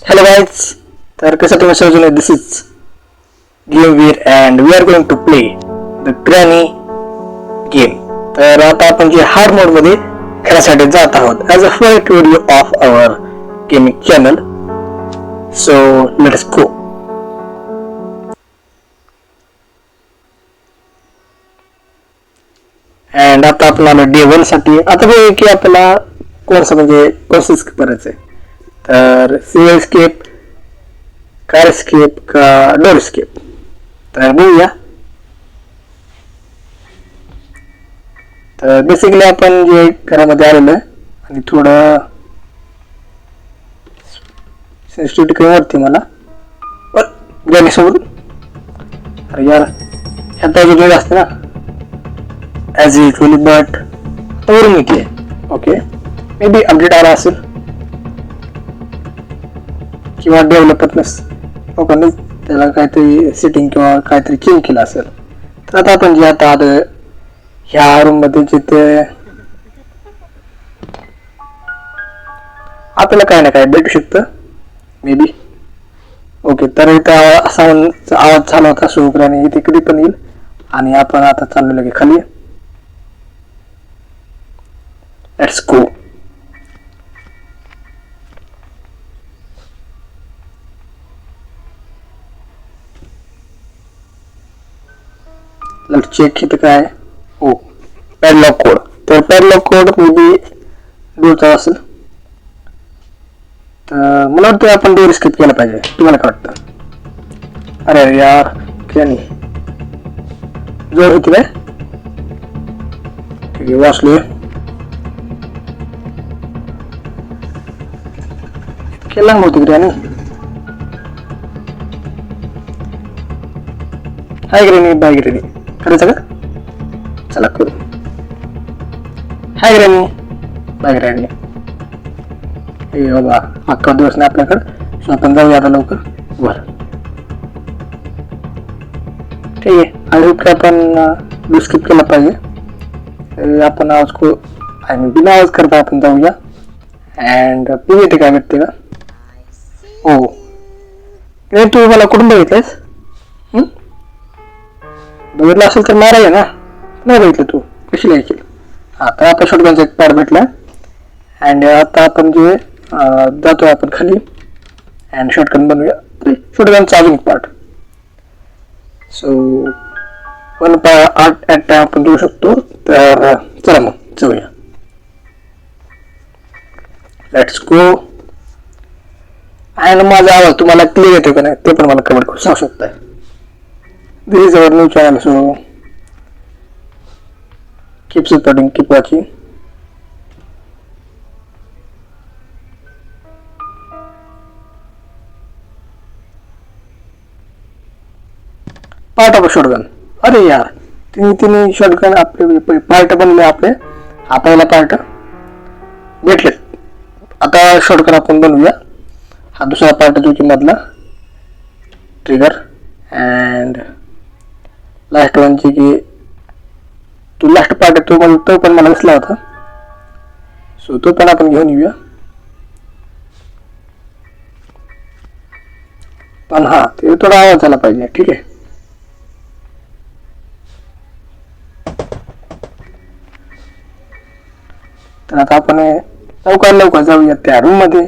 Hello guys, तर कसं तुम्ही समजून this is Gamevir and we are going to play the granny game. तर आता आपण जे हार्ड मोड मध्ये खेळासाठी जात आहोत as a first video of our gaming channel. So let's go. And आता आपल्याला डे 1 साठी आता बघूया की आपल्याला कोणचं म्हणजे कोणतं स्किप करायचं आहे. तर सिव्हिल स्केप, कार स्केप का डोर स्केप, तर बघूया. तर बेसिकली आपण जे घरामध्ये आलेलो आहे आणि थोडं सेन्सिटिव्हिटी कमी वाटते मला ग्रॅनीसोबत. अरे यार ह्यात अजून असते ना ॲज युजली, बट वरून येते. ओके, मे बी अपडेट आला असेल किंवा डेव्हलपर्स लोकांनी त्याला काहीतरी सेटिंग किंवा काहीतरी चेंज केलं असेल. तर आता आपण जे आता आलं ह्या रूम मध्ये जिथे आपल्याला काय ना काय भेटू शकतं मे बी. ओके, तर इथं असा आवाज झाला होता सुग्राने इथे कधी पण येईल आणि आपण आता चाललेलो की खाली. Let's go. लेट्स चेक इथं काय आहे. हो, पॅडलॉक कोड. तर पॅडलॉक कोड मेबी डोरचा असेल. तर मला वाटतं आपण डोर स्किप केला पाहिजे. तुम्हाला काय वाटतं? अरे यार नाही जोर होती काय? ठीक आहे, वाचलोय. केला होती ग्रॅनी. हाय ग्रॅनी, बाय ग्रॅनी. करायचं का? चला करू. हाय ग्रॅनी, बाय ग्रॅनी. हे बाबा अख्खा दिवस नाही आपल्याकडं, सो आपण जाऊया आता लवकर वर. ठीक आहे, आय होप की आपण स्किप केला पाहिजे. आपण आवाज को आय मीन बिना आवाज करता आपण जाऊया अँड बघूया ते काय भेटते का. हो नाही, तू मला कुठून बघितलंयस? बघितलं असेल तर माराय ना. नाही बघितलं तू कशी लिहायची. हा, तर आता शॉटगनचा एक पॅड भेटला अँड आता आपण जे जातोय आपण खाली अँड शॉटगन बनवूया. शॉटगनचा अजून एक पार्ट. सो 1.8 ॲट टाइम आपण देऊ शकतो. तर चला मग जाऊया. Let's go. आणि माझा आवाज तुम्हाला क्लिअर येतो का नाही ते पण मला कमेंट करून सांगू शकताय. This is our new channel, so keep supporting, keep watching. Part of shotgun. अरे यार तिने शॉटगन आपले पार्ट बनले आपले. हा पहिला पार्ट भेटले. आता शॉटगन आपण बनवूया. हा दुसरा पार्ट जो की मधला ट्रिगर अँड लास्ट वनची की तो लास्ट पार्ट तो पण मला दिसला होता. सो तो पण आपण घेऊन येऊया. पण हा ते थोडा आवाज झाला पाहिजे. ठीक आहे. तर आता आपण लवकर जाऊया त्या रूम मध्ये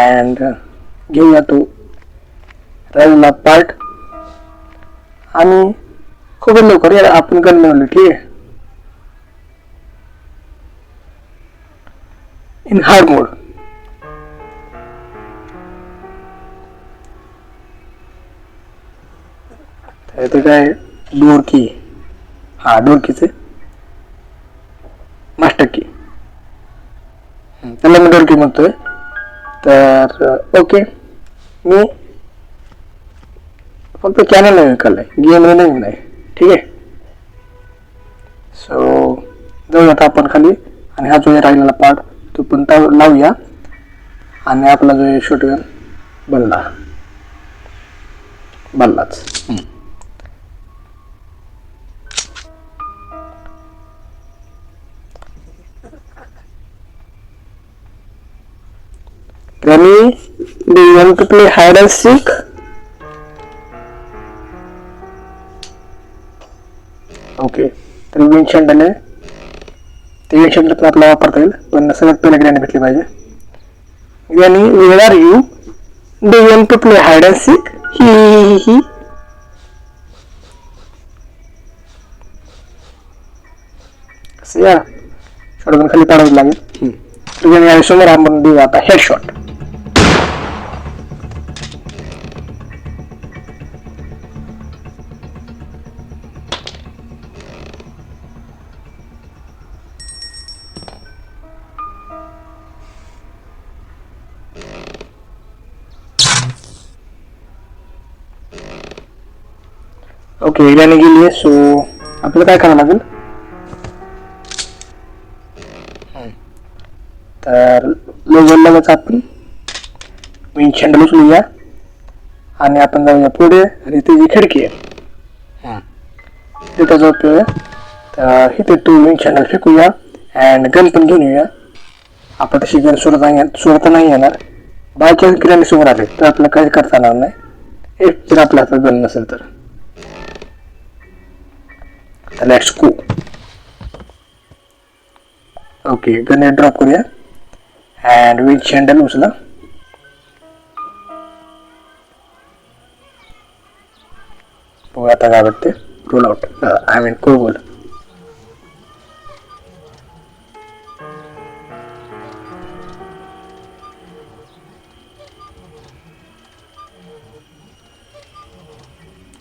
अँड घेऊया तो राहिलेला पार्ट आणि खूप लवकर यार आपण गन मिळवलं. ठीक आहे, इन हार्ड मोड. ते काय डोर की, हा डोर कीचे मास्टर की, त्याला मी डोर की म्हणतोय. तर ओके, मी फक्त चॅनल नवीन काढलाय, गेम नवीन नाही. ठीक आहे. सो जाऊया आता आपण खाली आणि हा जो राहिलेला पार्ट तो पण लावूया आणि आपला जो शॉटगन बनलाच. Granny Do you want to play hide and seek? Okay, तर विंड शंडल आहे, ते विंड शंडल पण आपल्याला वापरता येईल, पण सगळ्यात पहिला ग्रॅनी भेटली पाहिजे. Granny, where are you? Do you want to play hide and seek? ही कसं या शॉटगन खाली पाडावं लागेल. ग्रॅनी आणि समोर आपण देऊ आता हेडशॉट. ओके, ग्रॅनी गेली आहे. सो आपल्याला काय करावं लागेल, तर लगेच आपण विंड शंडल उचलूया आणि आपण जाऊया पुढे आणि ती जी खिडकी आहे तिथं जातोय. तर इथे तू विंड शंडल फेकूया अँड गन पण घेऊन येऊया. आपण तशी गन सोडता नाही येणार. बाय चान्स ग्रॅनी समोर आले तर आपल्याला काही करता येणार नाही, एक जर आपल्या हातात गन नसेल तर. Let's go. Okay, gun drop करूया अँड विंड शंडल उचला. बघू आता काय वाटते. Roll out, I mean cobble.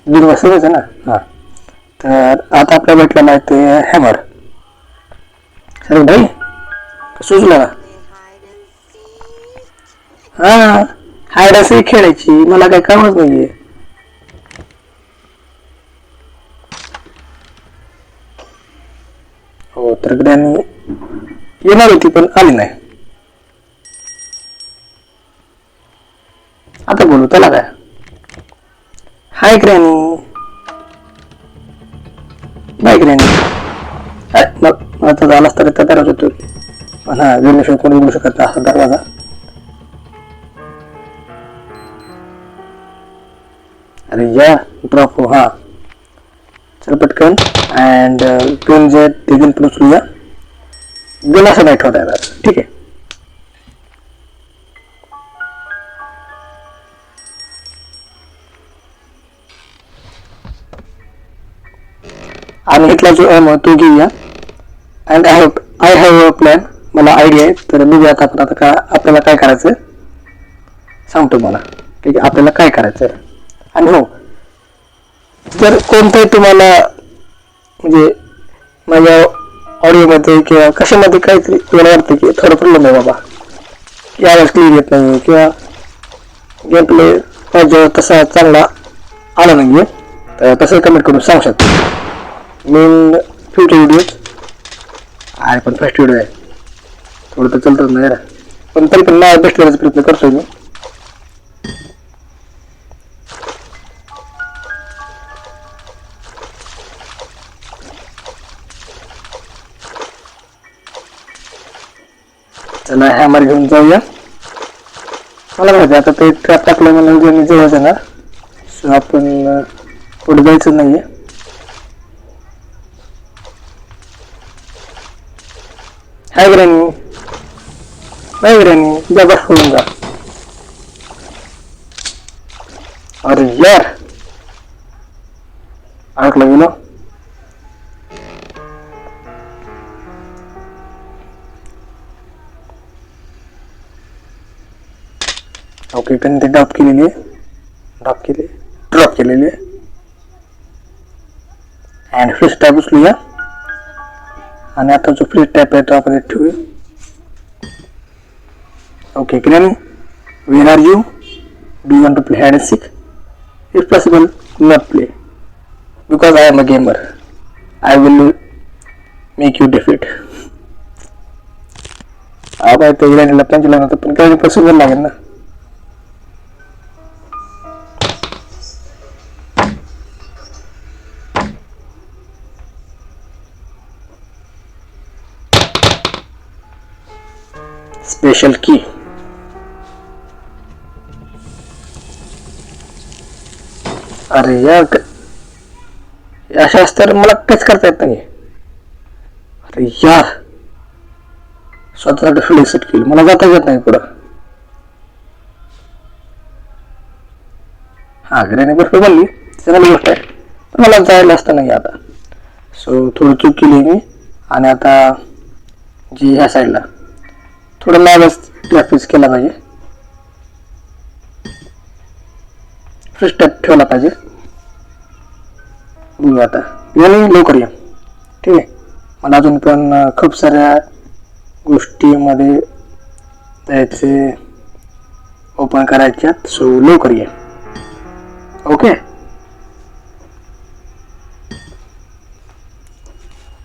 बसच आहे ना. हां, तर आता आपल्याला भेटलेला आहे ते हॅमर. सर भाई सुचलं का? हा, हायड असे खेळायची, मला काही कामच नाहीये. हो, तर ग्रॅनी येणार होती पण आली नाही. आता बोलू त्याला काय. हाय ग्रॅनी, बाय ग्रॅनी. आता झालाच तर त्या दरवाजा होतो पण हा गेल्याशिवाय कोणी बोलू शकत नाही असा दरवाजा. अरे या ड्रॉप हो. हा, चल पटकन अँड गन जे ते गन पण उचलूया. गन असं नाही ठेवता येणार, ठीक आहे. आणि इथला जो एम तो घेऊया and I have a plan. मला आयडिया आहे, तर बघूया आता आपण आता आपल्याला काय करायचं सांगतो मला, ठीक आहे. आपल्याला काय करायचं आणि हो, जर कोणतंही तुम्हाला म्हणजे माझ्या ऑडिओमध्ये किंवा कशामध्ये काहीतरी तुम्हाला वाटतं की थोडं प्रॉब्लेम आहे बाबा, की आवाज क्लिअर येत नाही किंवा गेम प्ले पाहिजे तसा चांगला आला नाही आहे, तर तसं कमेंट करून सांगू शकतो. मेन फ्युचर व्हिडिओज आहे पण फर्स्ट व्हिडिओ आहे, थोडं तर चालतच नाही रे, पण तरी पण माझ्या बेस्ट करायचा प्रयत्न करतोय मी. चला हॅमर घेऊन जाऊया. मला माहिती आता ते ट्रॅप टाकलं म्हणून मी जवळ जाणार, सो आपण पुढे जायचं नाहीये. हाय ग्रॅनी, बाय ग्रॅनी, जा बस होऊन जा. अरे यार अडकलं गेलो. ओके, पण ते ड्रॉप केलेली आहे अँड फ्रीज टॅप उचलूया आणि आता जो फ्रीज टॅप आहे तो आपण ठेवूया. Okay granny, where are you? Do you want to play hide and seek? If possible not play because I am a gamer. I will make you defeat. आता ते ग्रॅनीला पंचला नव्हतं पण काही पॉसिबल लागेल ना. स्पेशल की अरे यार अशा तर मला काहीच करता येत नाही. अरे यार स्वतःसाठी फुल सेट केली, मला जाता येत नाही पुढं. हा घराने बरोबर बनली, चांगली गोष्ट आहे, पण मला जायला असतं नाही आता. सो थोडं चूक केली मी. आणि आता जी ह्या साईडला थोडं मॅगच प्रॅक्टिस केला पाहिजे, फ्री स्टेप ठेवला पाहिजे. बघू आता याने लवकर या. ठीक आहे, मला अजून पण खूप साऱ्या गोष्टीमध्ये त्याचे ओपन करायच्यात. सो लवकर या. Okay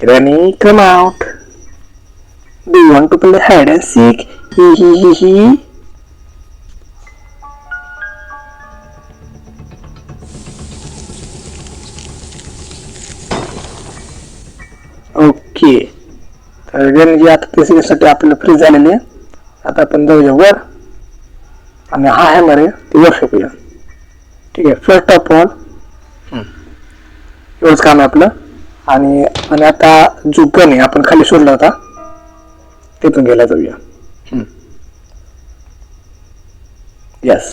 Granny, come out. Do you want to play hide and seek? Hee hee hee hee. Okay, तर गणजी आता 30 सेकंडसाठी आपल्याला फ्री झालेली आहे. आता आपण जाऊया वर आणि हा हॅमर आहे ते वर फेकूया. ठीक आहे, फर्स्ट ऑफ ऑल एवढंच काम आहे आपलं. आणि आणि आता जो गण आहे आपण खाली सोडला होता ते पण घ्यायला जाऊया. यस,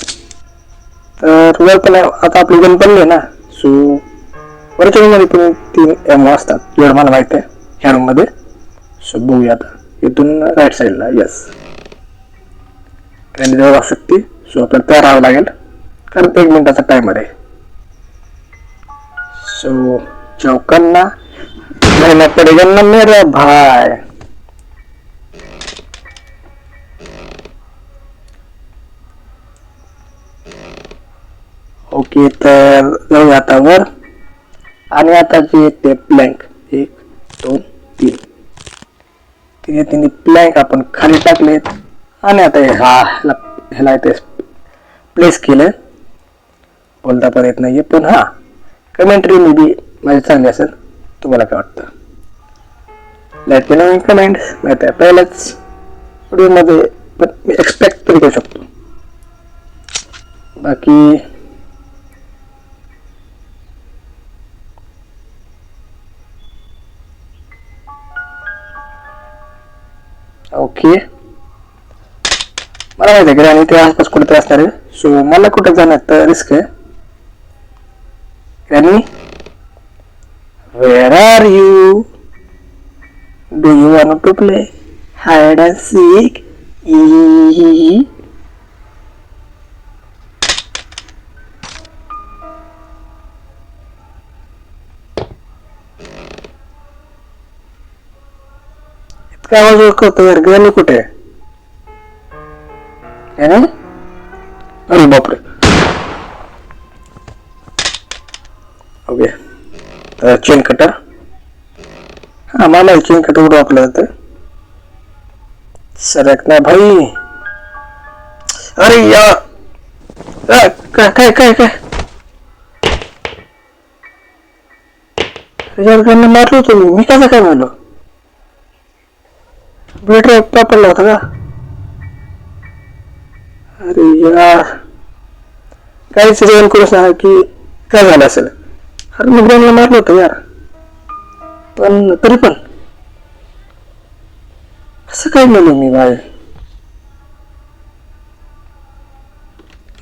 तर वर पण आता आपली गण बनली ना. सो वरच्या रूम मध्ये पण 3 एमओ असतात एवढं मला माहिती आहे ह्या रूम मध्ये. सो बघूया आता इथून राईट साईडला. यस, त्यांनी जवळ असू शकते. सो आपल्याला तयार राहावं लागेल कारण 1 मिनिटाचा टाइमर आहे. सो चौकन्ना रहना पड़ेगा ना मेरा भाई. ओके, तर जाऊया आता वर. आणि आता जे ते प्लॅंक 1 2 3 तिन्ही प्लॅंक आपण खाली टाकलेत. आणि आता ह्याला इथे प्लेस केलं. बोलता पण येत नाहीये, पण हा कमेंट्री मे बी माझी चांगली असेल. तुम्हाला काय वाटतं? Let me know in comments. माहिती आहे पहिल्याच व्हिडिओमध्ये, पण मी एक्सपेक्ट तरी करू शकतो. बाकी ओके, मला माहिती आहे की आणि ते आसपास कुठे असणार आहे. सो मला कुठं जाण्यात रिस्क आहे. Granny, where are you? Do you want to play hide and seek? इतका आवाज करतो यार. Granny कुठे आहे? Granny? अरे बापरे. ओके, तर चेन कटर. हा मला चेन कटर कुठं वापरलं जातं. सरक ना भाई. अरे यार काय काय काय काय त्याच्यावर मारलो तुम्ही. मी कसं काय मारलो? ब्लेड वापरला होता का? अरे यार काहीच रिअल करू सांगा की काय झालं असेल. अरे मी ग्रॅनीला मारलं होतं यार, पण तरी पण असं काय म्हणलो मी भाई.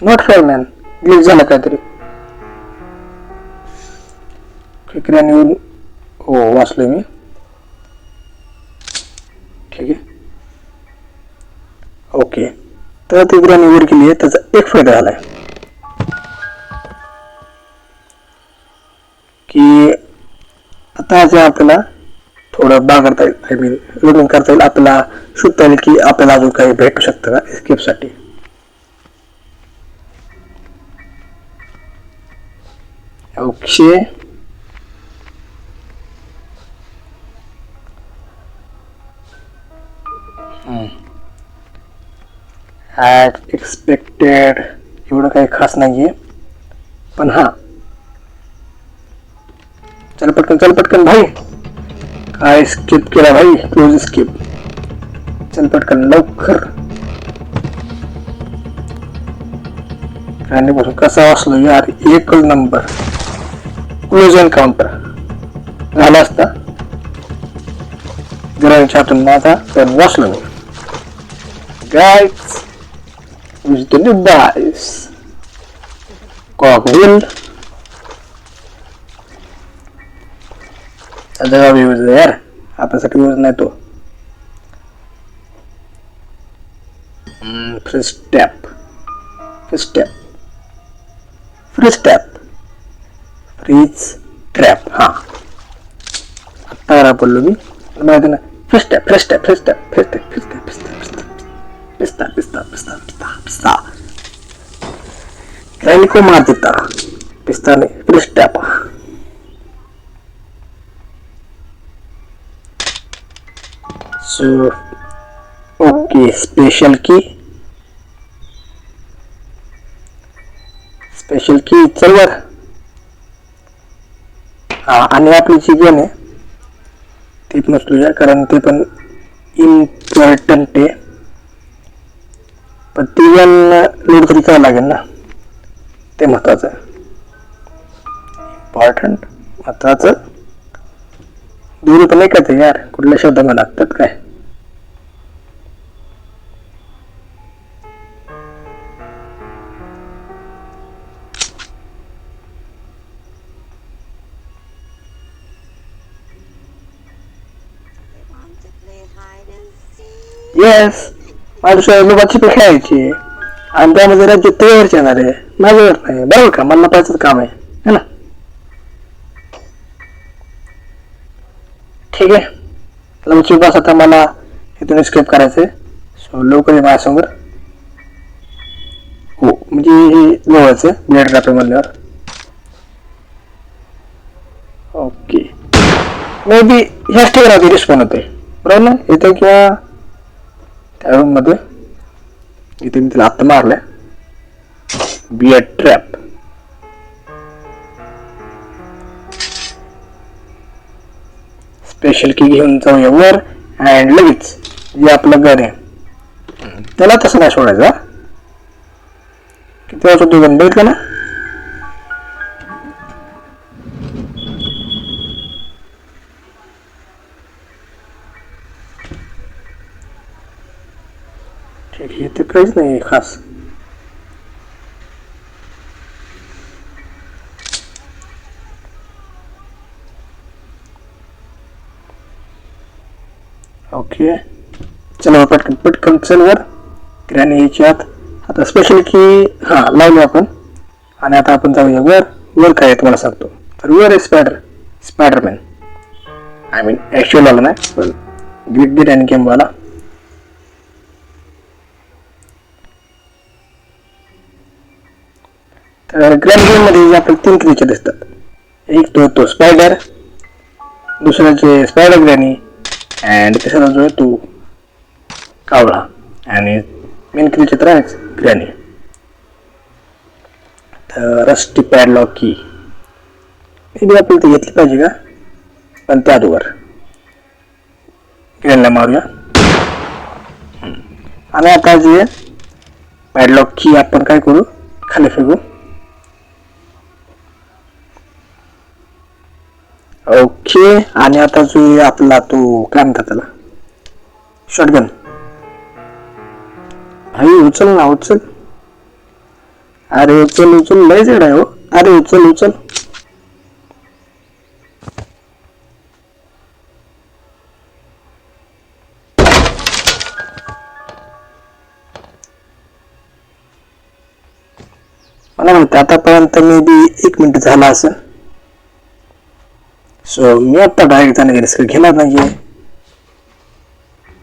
नॉट फेअर मॅन, ग्लिच झालं काहीतरी. ग्रॅनी हो वाचलोय मी. ठीक आहे, ओके, तर ती ग्रॅनी वर गेली आहे. त्याचा एक फायदा झालाय की आता जे आपल्याला थोडं बागडता येईल. आय मीन रूमिंग करता येईल. आपल्याला शोधता येईल की आपल्याला अजून काही भेटू शकतं का एस्केपसाठी. ओके, ॲज एक्सपेक्टेड एवढं काही खास नाहीये, पण हा चल पटकन भाई. काय स्किप केला भाई, क्लोज स्किप. चल पटकन लवकर. पासून कसा वाचलो यार, एकच नंबर. क्लोज एन्काउंटर झाला असता ग्रॅनीच्या हातून माझा, तर वाचलो मी. गाईज विथ द डिव्हाइस कॉकविल जवाब यूज यार, आपल्यासाठी यूज नाही तो. फ्री स्टॅप, फ्रीज ट्रॅप. हा आता बोललो मी माहिती ना. फ्रीज टॅप ग्रॅनी को मार देता पिस्ता ने. Freeze trap. So okay, special key चल वर. हा, आणि आपली जी गेम आहे ती पण तुझ्या, कारण ते पण इम्पॉर्टंट आहे. पण ती पण लोड तरी करावं लागेल ना, ते महत्वाचं. इम्पॉर्टंट महत्वाचं दूर पण नाही का ते यार, कुठल्या शब्दामध्ये लागतात काय. येस, माझ्या लोकांची पे खेळायची आणि त्यामध्ये राज्य तुझ्यावरच येणार आहे, माझ्यावर नाही. बरोबर का, मला पाहिजेच काम आहे ना. ठीक आहे, लवचिक बस. आता मला इथून स्केप करायचंय. सो लवकर माझ्यासमोर. हो, म्हणजे हे जवळच आहे ब्लेड ड्रॅपर म्हणल्यावर. ओके, मे बी ह्याच ठिकाणी रिस्पॉन होते बरोबर ना, इथे किंवा त्या रूम मध्ये. इथे मी तिला आत्ता मारलंय. Beer trap. स्पेशल की घेऊन जाऊया वर. अँड लगेच जे आपलं घर आहे त्याला तसं नाही सोडायचं. किती वाजता तू बंद बघितलं ना. ठीक आहे, ते काहीच नाही खास. ओके, चला पटकन चल वर. ग्रॅनी याच्यात आता स्पेशल की हा लावली आपण. आणि आता आपण जाऊया वर. वर काय आहे तुम्हाला सांगतो. तर वर आहे स्पायडरमॅन. आय मीन ॲक्च्युअल वाला नाही, पण ग्रिड आणि गेमवाला. तर ग्रॅनी गेम मध्ये आपल्याला 3 क्रिएचर दिसतात. एक तो स्पायडर, दुसरा जे स्पायडर ग्रॅनी, अँड तिसरा जो आहे तो कावळा. आणि मेन क्रिएचर तर आहेच ग्रॅनी. तर रस्टी पॅडलॉक की मे बी आपल्याला ती घेतली पाहिजे का, पण त्या अगोदर ग्रॅनीला मारूया. आणि आता जे पॅडलॉक की आपण काय करू, खाली फेकू. ओके, आणि आता जो आपला तो काय म्हणतात त्याला, शॉटगन. भाई उचल ना, उचल. अरे उचल लय जड आहे हो. अरे उचल. मला माहिती आतापर्यंत मे बी 1 मिनिट झाला असं. सो मी आता डायरेक्ट जाण्याचा रिस्क घेणार नाहीये.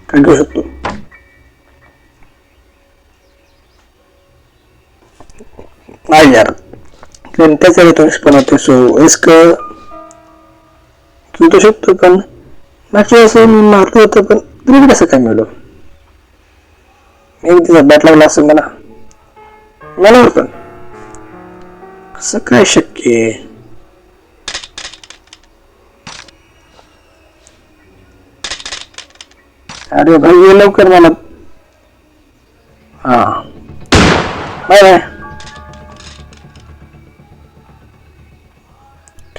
काय घेऊ शकतो. नाही यार, त्याचा पण होते. सो रिस्क घेऊ शकतो, पण मागच्या वेळेस मी मारलं होतं, पण तुम्ही कसं काय मिळलो. मी तिचा बॅट लागला असं मला पण कसं काय शक्य आहे. अरे भाई ये लवकर मला. हा बाय बाय.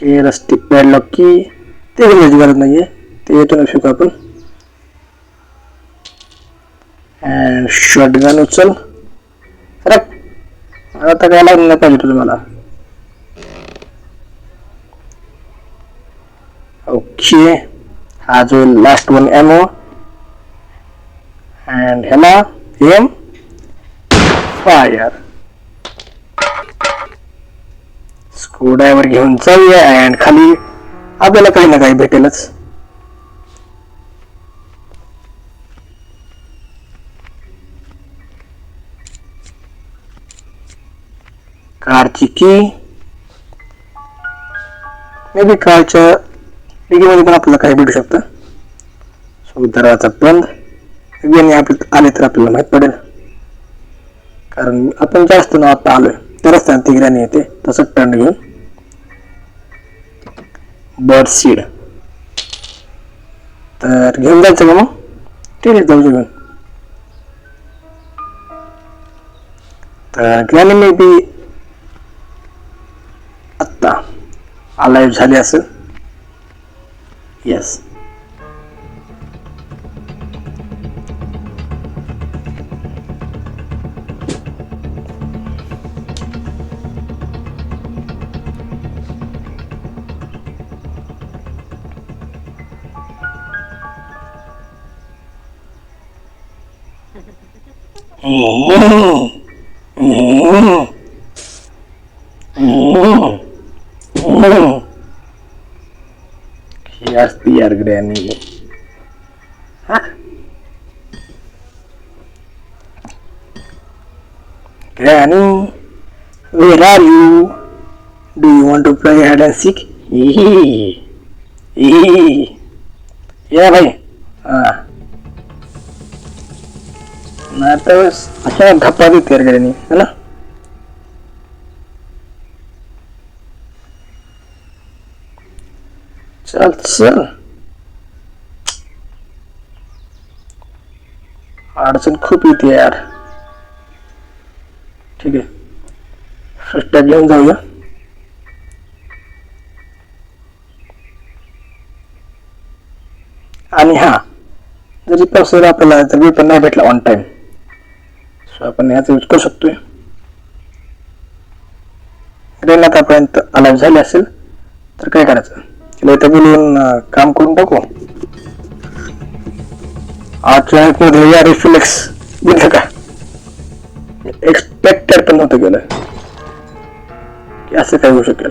की रस्टी पॅडलॉक की ते घेण्याची गरज नाही आहे, ते येतो शिकू आपण. अँड शॉटगन उचल सरक. आता काय लागलं नाही पाहिजे तुम्हाला. ओके, हा जो लास्ट वन एमओ. अँड ह्याला एम फायर. स्क्रूड्रायव्हर घेऊन जाऊया अँड खाली आपल्याला काही ना काही भेटेलच. कारची की मे बी कारच्या डिगीमध्ये पण आपल्याला काही भेटू शकतं. सो दरवाजा बंद. आपल्याला आले तर आपल्याला माहीत पडेल, कारण आपण जास्त ना आता आलोय तरच त्यांना ती ग्रॅनी येते. तसंच टर्न घेऊन बर्ड सीड तर घेऊन जायचं का मग? ठीक आहे, जाऊ घेऊन. तर ग्रॅनी मे बी आत्ता अलाइव्ह झाली असेल. येस, ही असती यार granny. Granny, where are you? Do you want to play hide and seek? या भाई. ना तर अशा धप्पा देते यार ग्रॅनी, है ना. चल चल, अडचण खूप येते यार. ठीक आहे, फर्स्ट घेऊन जाऊया. आणि हा, जरी पावसाळ्यात आपल्याला जर पण नाही भेटला ऑन टाइम, सो आपण याचा यूज करू शकतोय. ग्रेन आतापर्यंत अलाइव्ह झाली असेल तर काय करायचं, तिला इथं बोलवून काम करून टाकू. आजच्या मध्ये या रिफ्लेक्स दिलं का, एक्सपेक्टेड पण नव्हतं गेलं की असं काय होऊ शकेल.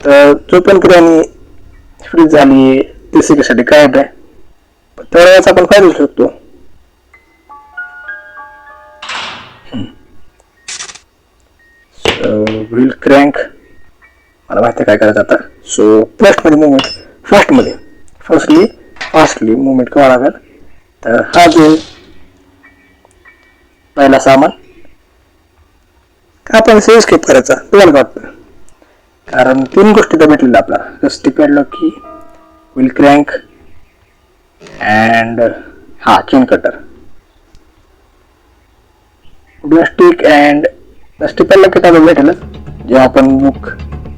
तर जो पण ग्रॅनी फ्रीज झाली ते शिकायसाठी काय आहे, तर याचा आपण फायदा घेऊ शकतो. व्हील क्रँक मला माहिती काय करायचं आता. सो फर्स्टमध्ये मुवमेंट फास्टली मुवमेंट करावं लागेल. तर हा जो पहिला सामान का आपण सहज स्किप करायचा तुम्हाला वाटतं, कारण 3 गोष्टी तर भेटलेल्या आपल्याला, rusty padlock key, wheel crank and हा chain cutter. Stick and rusty padlock किती भेटेल जेव्हा आपण बुक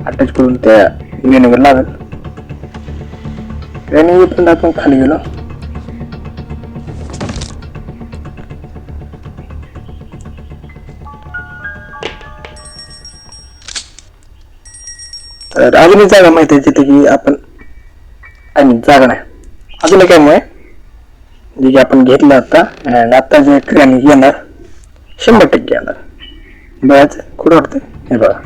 अटॅच करून त्या मेनूवर लागेल. ट्रेनिंग पण आपण खाली गेलो. तर अजून एक जागा माहिती आहे जिथे की आपण जागा नाही अजून काय मुळे जे की आपण घेतलं आता, आणि आता जे ट्रेनिंग येणार 100% येणार. बघायचं कुठं वाटतं हे बघा.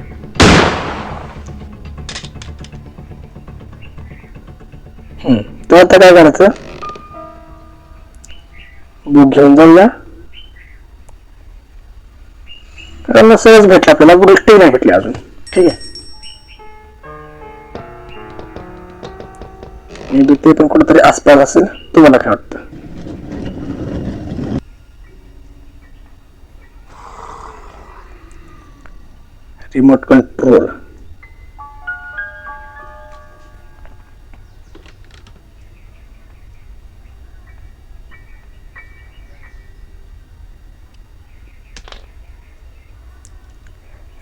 तो आता काय करायचं, बुक घेऊन जाऊया. कारण सहज भेटलं आपल्याला, गोष्टी नाही भेटली अजून. ठीक आहे, मे बी ते पण कुठेतरी आसपास असेल. तुम्हाला काय वाटतं? Remote control.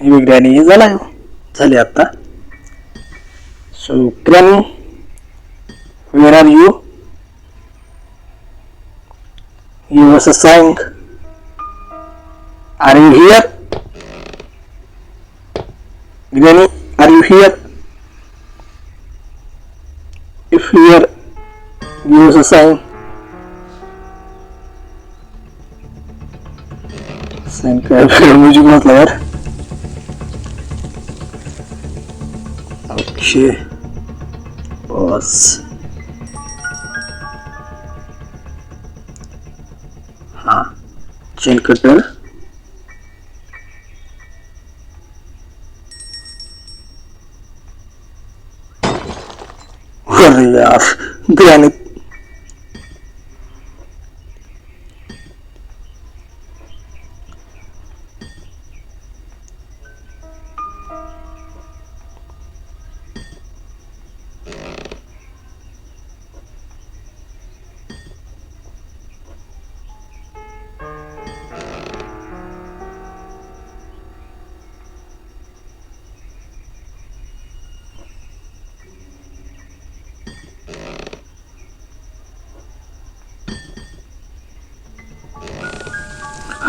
ही ग्रॅनी झाला झाली आता. So granny, where are you? You was saying, are you here? Granny, are you here? If here, give us a sign. Sign काय म्युझिक म्हटलं यार. Okay boss. हाँ चेन कटर. अरे यार ग्रॅनी.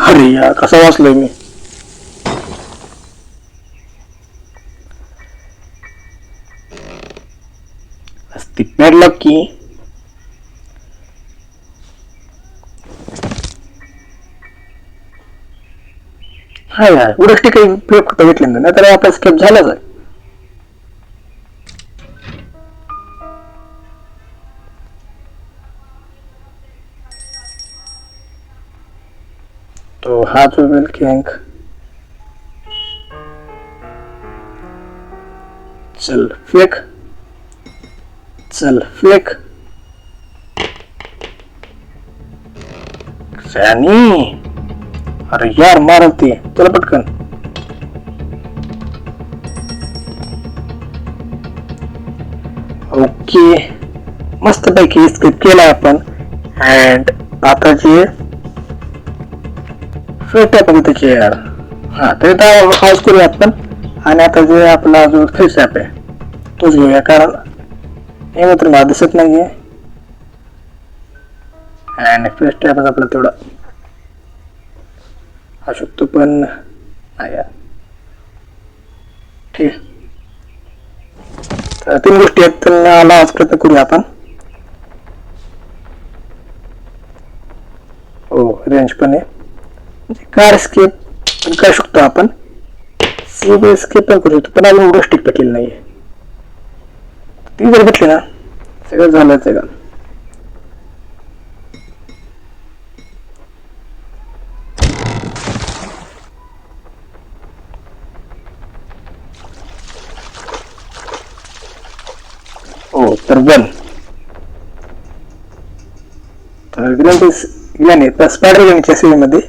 अरे यार कसा वाचलोय मी. ती पॅडलॉक की. हा यार उडष्टी काही प्रयोग करता घेतले नाही तर आपला स्केप झालाच आहे. तो हा जो वेल गँग. चल फेक. चल फेक. ग्रॅनी. अरे यार मारते चला पटकन. ओके मस्त पैकी स्किप केला आपण. अँड आता जे फेट आहे त्याचे यार. हा तर हाऊस करूया आपण. आणि आता जे आपला जो फेस ॲप आहे तोच घेऊया कारण हे मात्र मला दिसत नाहीये. अँड फेस टॅपच आपला तेवढा हा शकतो पण नाही यार. ठीक आहे तर 3 गोष्टी आहेत त्यांना लावायचा प्रयत्न करूया आपण. हो रेंज पण आहे. कार स्केप पण करू शकतो आपण. सी स्केप पण करू शकतो पण अजून एवढं स्टिक भेटलेलं नाहीये. ती जर भेटली ना सगळं झालंच आहे का. हो तर वन तर ग्रॅनी त्या स्पायडर गनच्या सीरीजमध्ये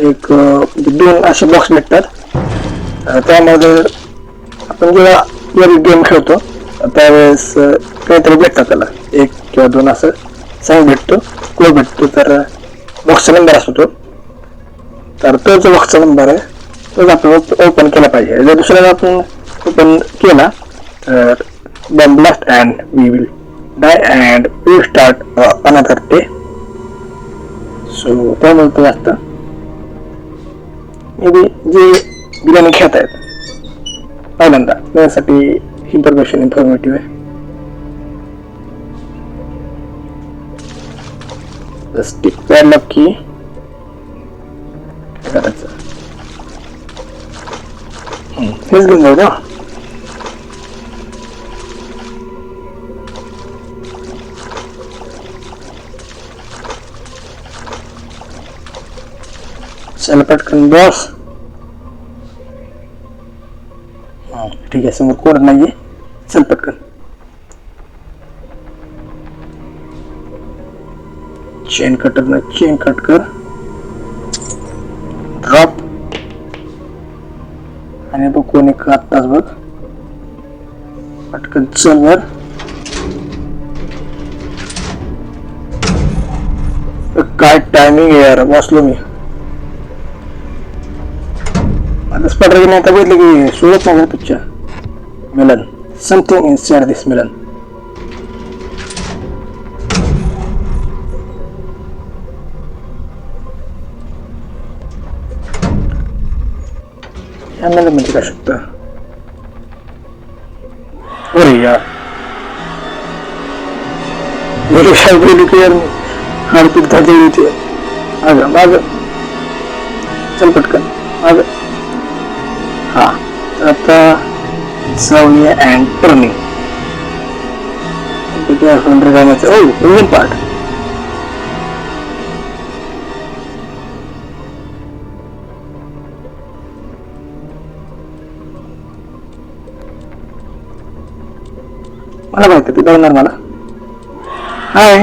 एक 2 असे बॉक्स भेटतात. त्यामध्ये आपण जेव्हा गेम खेळतो त्यावेळेस काहीतरी भेटतात त्याला 1 किंवा 2 असं साईन भेटतो कोड भेटतो. तर बॉक्सचा नंबर असतो तो. तर तो जो बॉक्सचा नंबर आहे तोच आपण ओपन केला पाहिजे. जर दुसऱ्याला आपण ओपन केला तर then blast and we will die and we will start another day. So त्यामुळे तो असतं मे बी जे ग्रॅनी खेळत आहेत पहिल्यांदा त्यासाठी इन्फॉर्मेटिव्ह आहे. स्टिक पॅडलॉक की करायचं हेच घेऊन जाऊ ना. चल पटकन बॉस. ठीक आहे समोर कोड नाहीये. चल पटकन. चेन कटर ना चेन कट कर. ड्रॉप आणि बघ कोणी आत्ताच बघ पटकन चल वर. काय टायमिंग आहे यार वाचलो मी. आता स्पॉटर नाही आता बघितलं की सोडत नाही पिक्चर मिलन समथिंग इनसाइड दिस मिलन. या मिलन म्हणजे काय शकतं. अरे यार मेरे शायद बोलू की यार हार्पिक धडधडी होती. माग माग चल पटकन माग. हा आता जाऊया and turning. Oh engine part. मला माहिती ती बघणार मला. Hi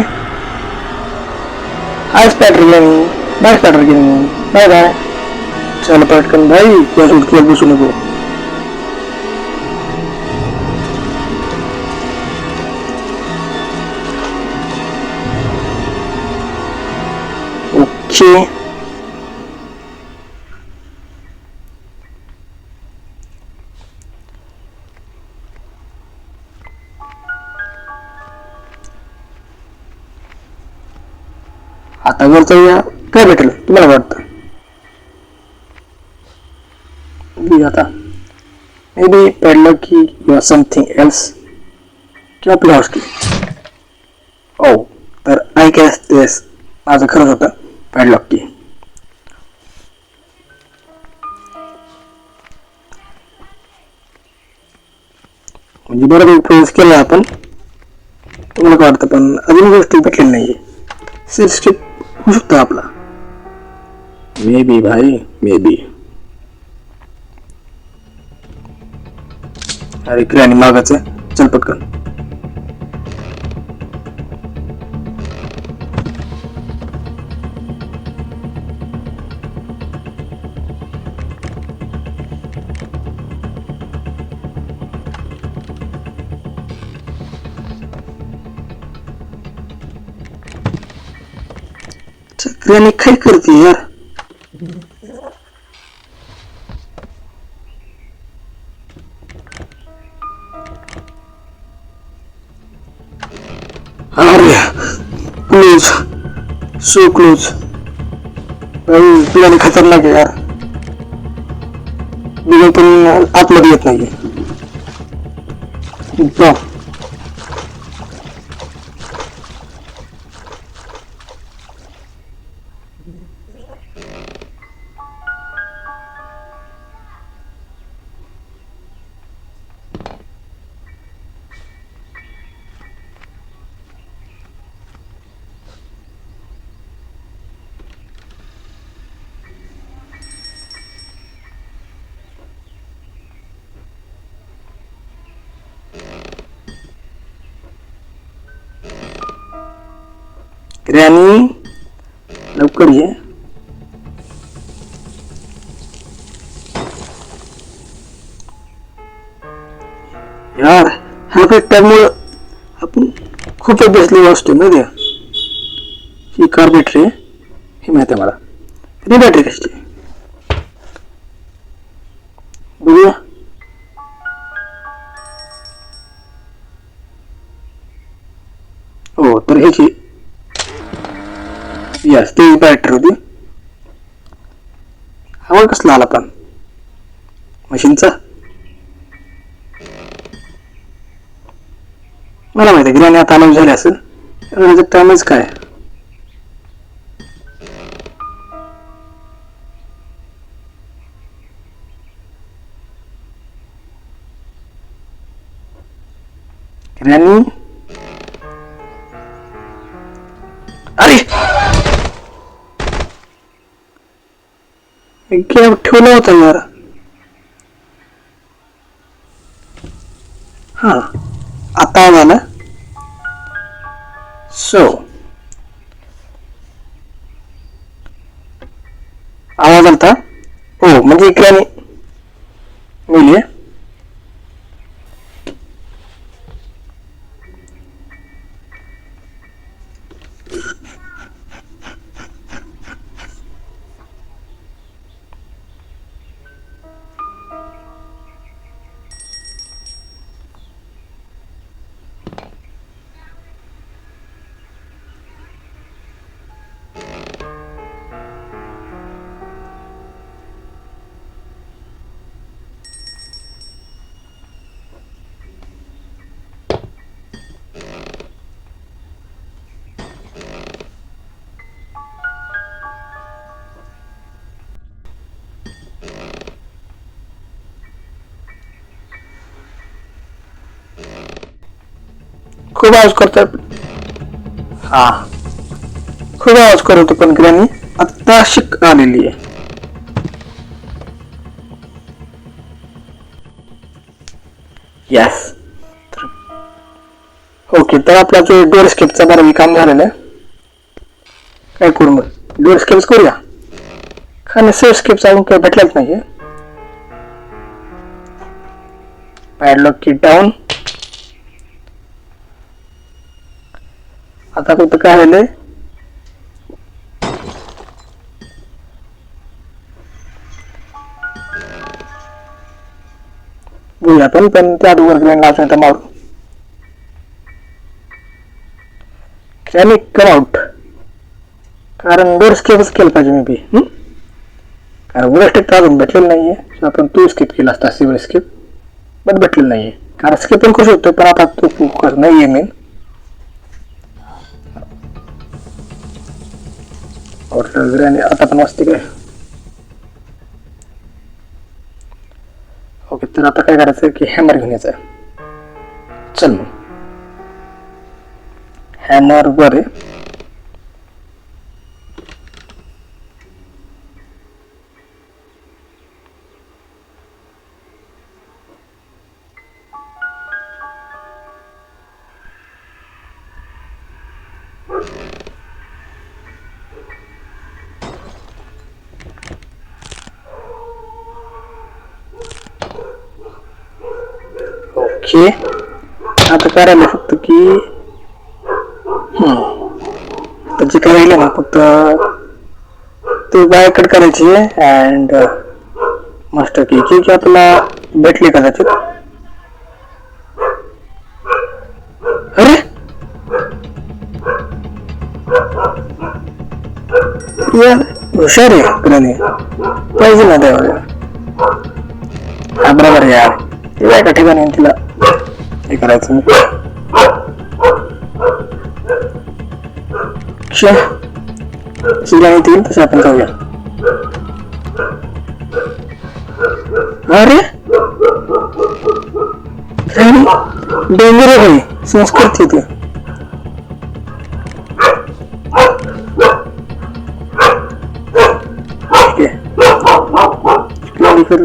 hi spatter gaming. Bye spatter gaming. Bye bye. चल पटकन भाई त्या सुटकीवर बसू नको. ओके आता वर जाऊया. काय भेटेल तुम्हाला वाटतं. आता मे बी पॅडलॉक की किंवा समथिंग एल्स किंवा प्लॉस की. ओ तर आय गॅस दिस माझं खरंच होतं पॅडलॉक की. म्हणजे बरोबर प्रवेश केला आपण. तुम्हाला काय वाटतं पण अजून गोष्टी भेटलेली नाहीये. स्किप होऊ शकतो आपला. मे बी भाई मे बी. अरे किराणी मागाच चल पटकन. किराणी काय करते यार. अरे क्लोज सो क्लोज. किराणी खतरनाक आहे यार. बिगल पण आतमध्ये येत नाहीये. किराणी लवकर ये. यार ह्या फॅक्टरमुळे आपण खूप अभ्यासलेलो असतो ना द्या. ही कार बॅटरी हे माहिती आहे मला. किती बॅटरी कशी बघूया. हो तर ह्याची यस ती बॅटरी होती. आवाज कसला आला पण मशीनचा. मला माहिती आहे गिराणी आता अलाउड झाले असेल. त्याचा टाइमच काय. गिराणी अरे गेम ठेवला होता यार. हा आता झालं. सो आवाज आलता. हो म्हणजे इकडे मिळली. खूप आवाज करतोय. हा, खूप आवाज करत होतो पण ग्रॅनी आता शिक आलेली आहे. यस. ओके, तर आपला जो डोअर स्केपचा बरं काम झालेलं आहे. काय करू मग, डोअर स्केप्स करूया. खाली सेफ स्केप्स अजून काही भेटलाच नाहीये. पॅडलॉक की डाऊन. आता फक्त काय झालंय, बघूया आपण, पण त्या अगोदर ग्रॅनी लावून तर मारू. ग्रॅनी कम आउट, कारण डोअर स्केपच केलं पाहिजे मी बी. कारण वर स्टेप अजून भेटलेलं नाहीये. आपण तू स्किप केला असता सिव्हिल स्किप, पण भेटलेलं नाहीये. कारण स्किप पण करू शकतो, पण आता तो फोकस नाहीये मेन. ग्रॅनी आता पण वाजते काय. ओके, तर आता काय करायचं की हॅमर घेऊन यायचं. चल मग हॅमर वर आहे. ओके, आता करायला फक्त की त्याची काय राहिले ना, फक्त ते बाय कट करायची अँड मास्टर की जी आपल्याला भेटली कदाचित. अरे यार हुशार आहे ग्रॅनी, पाहिजे ना त्यावेळेला. हा बरोबर यार, ते एका ठिकाणी तिला हे करायचं. शिला येतील तसे आपण जाऊया. अरे डेंजर आहे भाई, संस्कृती होती.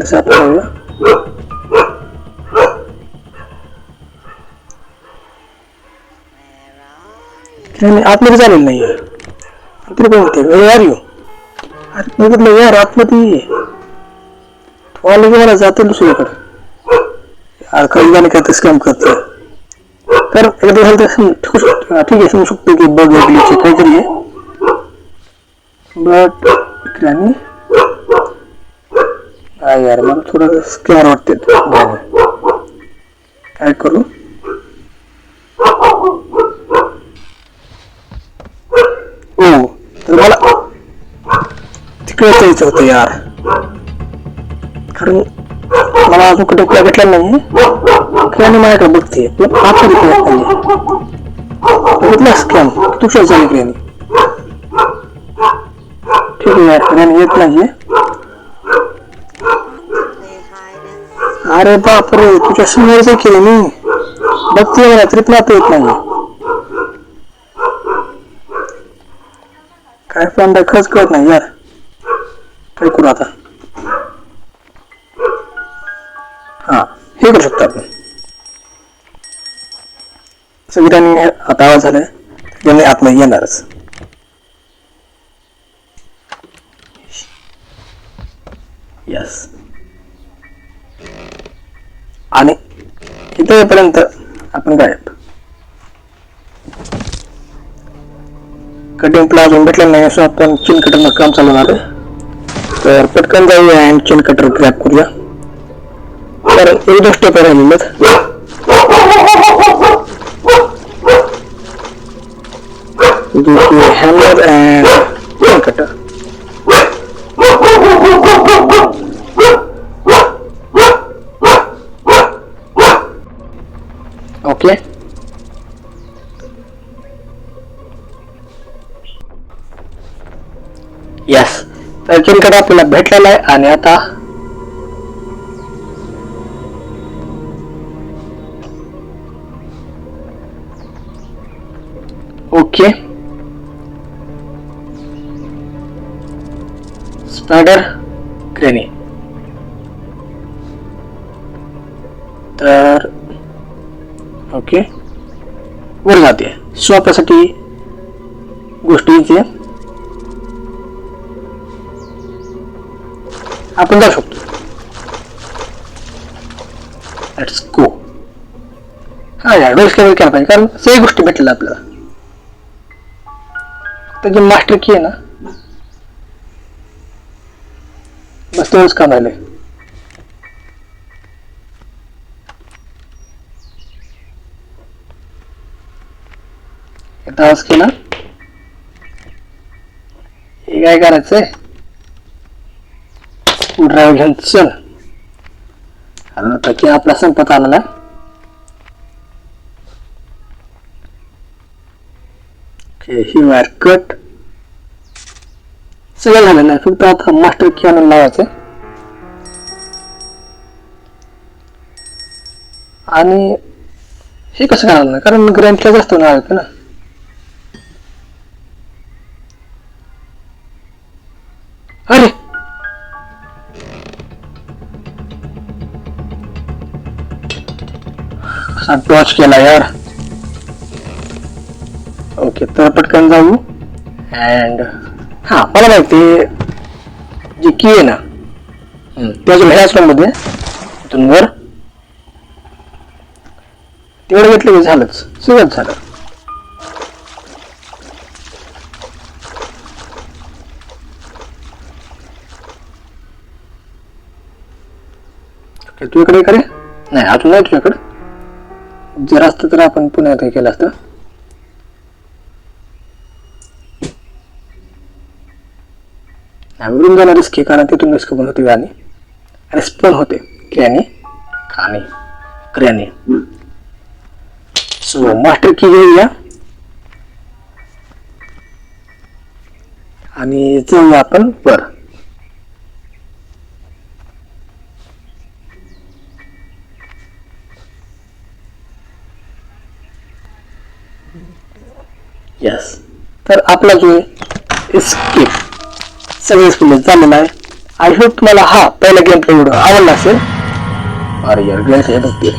तसे आपण जाऊया. आतमध्ये चालेल नाही तरी पण होते यार. येऊ आतमध्ये यार, आतमध्ये आलं की मला जाते दुसरीकडे. यार काही गाणे काय स्कॅम करते. तर एकदा झालं तर ठीक आहे, समजू शकतो की बग वगैरे काहीतरी आहे. बट ग्रॅनी यार मला थोडं स्कॅर वाटते. काय करू, तर मला तिकडे जायचं होतं यार, कारण मला अजून कुठे कुठे भेटलं नाही. खेळाने माझ्याकडे बघते पण आतमध्ये खेळत नाहीये. बघितलं स्कॅम तुझ्या झाली खेळाने. ठीक आहे यार, खेळाने येत नाहीये. अरे बापरे, तुझ्या समोरच केले मी, बघते मला तरी पण आता येत नाहीये. काय पण खर्च करत नाही यार, काय करू आता. हा हे करू शकतो आपण. सगळ्यांनी आता आवाज झालाय, त्यांनी आतमध्ये येणारच. यस, आणि इथे येईपर्यंत आपण गायब. कटिंग प्ला अजून भेटलेला नाही, असं आपण चिन कटरनं काम चालवणार आहे. तर पटकन जाऊया आणि चिन कटर ग्रॅब करूया. तर एक दोन स्टेप राहिलेलं. Hammer and China cutter. Okay, yes, तर चिन कटर आपल्याला भेटलेला आहे. आणि आता ओके स्पायडर क्रेनी तर ओके वर जाते. सो आपल्यासाठी गोष्टी इथे आपण जाऊ शकतो. Let's go. हा यार डोस केला पाहिजे कारण सगळी गोष्टी भेटल्या आपल्याला. त्याची मास्टर की आहे ना बस तेवढंच काम राहिलंय. आवाज केला हे काय करायचंय ड्रायव्हर घेऊन चल. आता की आपला संपत आलेला. ही वायर कट सगळं झालेलं आहे. फक्त आता मास्टर की आणून लावायचं आणि हे कसं करायला नाही कारण ग्रँडला जास्त नाव येतं ना. अरे कसा टॉर्च केला यार. ओके तर पटकन जाऊ. अँड हा मला माहिती जी की आहे ना त्याच्या ह्याच मध्ये तिथून वर तेवढं घेतलं की झालंच सगळंच झालं. ओके तू इकडे करे नाही अजून नाही तुझ्याकडे जर असतं तर आपण पुण्यात केलं असतं. वरून जाणार रिस्क आहे कारण तिथून रिस्क पण होते आणि रिस्क पण होते क्रियाने खाणे क्रियाने. सो मास्टर की घेऊया आणि जाऊया आपण वर. यस तर आपला जो एस्केप सक्सेसफुली झालेला आहे. आय होप तुम्हाला हा पहिला गेम प्ले व्हिडिओ आवडला असेल. अरे यार गेम बघते